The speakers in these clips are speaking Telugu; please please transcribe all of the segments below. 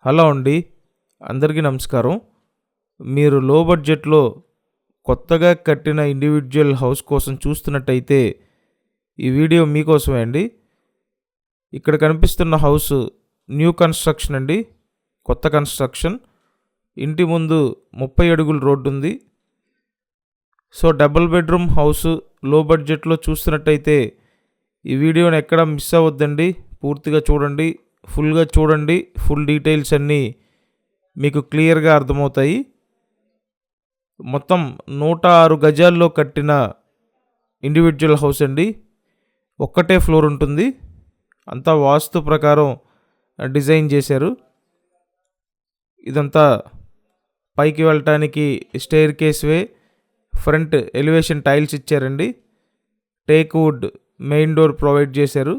హలో అండి, అందరికీ నమస్కారం. మీరు లో బడ్జెట్లో కొత్తగా కట్టిన ఇండివిజువల్ హౌస్ కోసం చూస్తున్నట్టయితే ఈ వీడియో మీకోసమే అండి. ఇక్కడ కనిపిస్తున్న హౌస్ న్యూ కన్స్ట్రక్షన్ అండి, కొత్త కన్స్ట్రక్షన్. ఇంటి ముందు 30 అడుగుల రోడ్డు ఉంది. సో డబుల్ బెడ్రూమ్ హౌస్ లో బడ్జెట్లో చూస్తున్నట్టయితే ఈ వీడియోని ఎక్కడ మిస్ అవ్వద్దండి. పూర్తిగా చూడండి, ఫుల్గా చూడండి. ఫుల్ డీటెయిల్స్ అన్నీ మీకు క్లియర్గా అర్థమవుతాయి. మొత్తం 106 గజాల్లో కట్టిన ఇండివిజువల్ హౌస్ అండి. ఒక్కటే ఫ్లోర్ ఉంటుంది. అంతా వాస్తు ప్రకారం డిజైన్ చేశారు. ఇదంతా పైకి వెళ్ళటానికి staircase way, front elevation tiles ఇచ్చారండి. Teak wood main door provide చేశారు.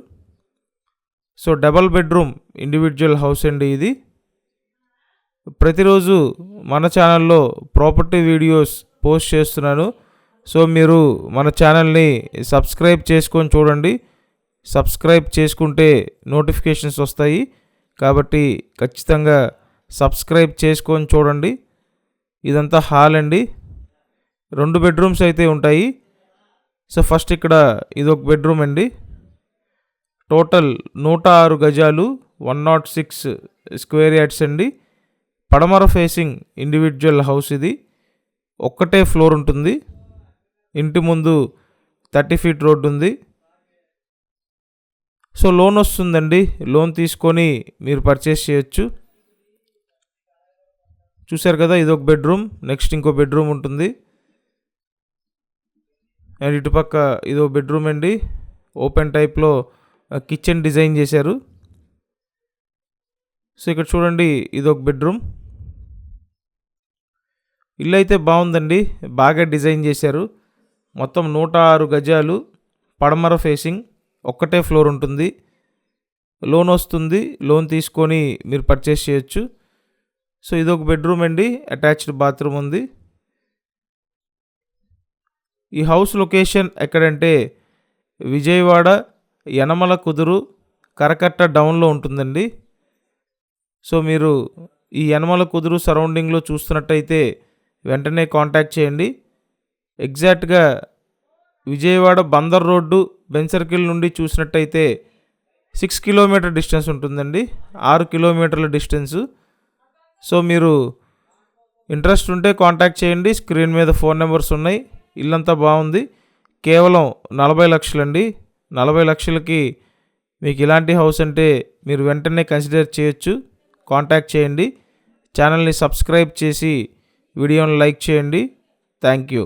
So double bedroom individual house అండి ఇది. ప్రతిరోజు మన ఛానల్లో ప్రాపర్టీ వీడియోస్ పోస్ట్ చేస్తున్నాను. సో మీరు మన ఛానల్ని సబ్స్క్రైబ్ చేసుకొని చూడండి. సబ్స్క్రైబ్ చేసుకుంటే నోటిఫికేషన్స్ వస్తాయి, కాబట్టి ఖచ్చితంగా సబ్స్క్రైబ్ చేసుకొని చూడండి. ఇదంతా హాల్ అండి. 2 బెడ్రూమ్స్ అయితే ఉంటాయి. సో ఫస్ట్ ఇక్కడ ఇదొక బెడ్రూమ్ అండి. టోటల్ 106 గజాలు, 106 స్క్వేర్ యార్డ్స్ అండి. పడమర ఫేసింగ్ ఇండివిజువల్ హౌస్ ఇది. ఒక్కటే ఫ్లోర్ ఉంటుంది. ఇంటి ముందు 30 ఫీట్ రోడ్డు ఉంది. సో లోన్ వస్తుందండి. లోన్ తీసుకొని మీరు పర్చేస్ చేయొచ్చు. చూశారు కదా, ఇదొక బెడ్రూమ్. నెక్స్ట్ ఇంకో బెడ్రూమ్ ఉంటుంది. అండ్ ఇటుపక్క ఇదో బెడ్రూమ్ అండి. ఓపెన్ టైప్లో కిచెన్ డిజైన్ చేశారు. సో ఇక్కడ చూడండి, ఇదొక బెడ్రూమ్. ఇల్లు అయితే బాగుందండి, బాగా డిజైన్ చేశారు. మొత్తం 106 గజాలు, పడమర ఫేసింగ్, ఒక్కటే ఫ్లోర్ ఉంటుంది. లోన్ వస్తుంది. లోన్ తీసుకొని మీరు పర్చేస్ చేయొచ్చు. సో ఇదొక బెడ్రూమ్ అండి. అటాచ్డ్ బాత్రూమ్ ఉంది. ఈ హౌస్ లొకేషన్ ఎక్కడంటే విజయవాడ యనమల కుదురు కరకట్ట డౌన్లో ఉంటుందండి. సో మీరు ఈ యనమల కుదురు సరౌండింగ్లో చూస్తున్నట్టయితే వెంటనే కాంటాక్ట్ చేయండి. ఎగ్జాక్ట్గా Vijayawada Bandar road Ben circle నుండి చూసినట్టయితే 6 కిలోమీటర్ డిస్టెన్స్ ఉంటుందండి. 6 కిలోమీటర్ల డిస్టెన్సు. సో మీరు ఇంట్రెస్ట్ ఉంటే కాంటాక్ట్ చేయండి. స్క్రీన్ మీద ఫోన్ నెంబర్స్ ఉన్నాయి. ఇల్లంతా బాగుంది. కేవలం 40 లక్షలండి. 40 లక్షలకి మీకు ఇలాంటి హౌస్ అంటే మీరు వెంటనే కన్సిడర్ చేయొచ్చు. కాంటాక్ట్ చేయండి. ఛానల్ని సబ్స్క్రైబ్ చేసి వీడియోని లైక్ చేయండి. Thank you.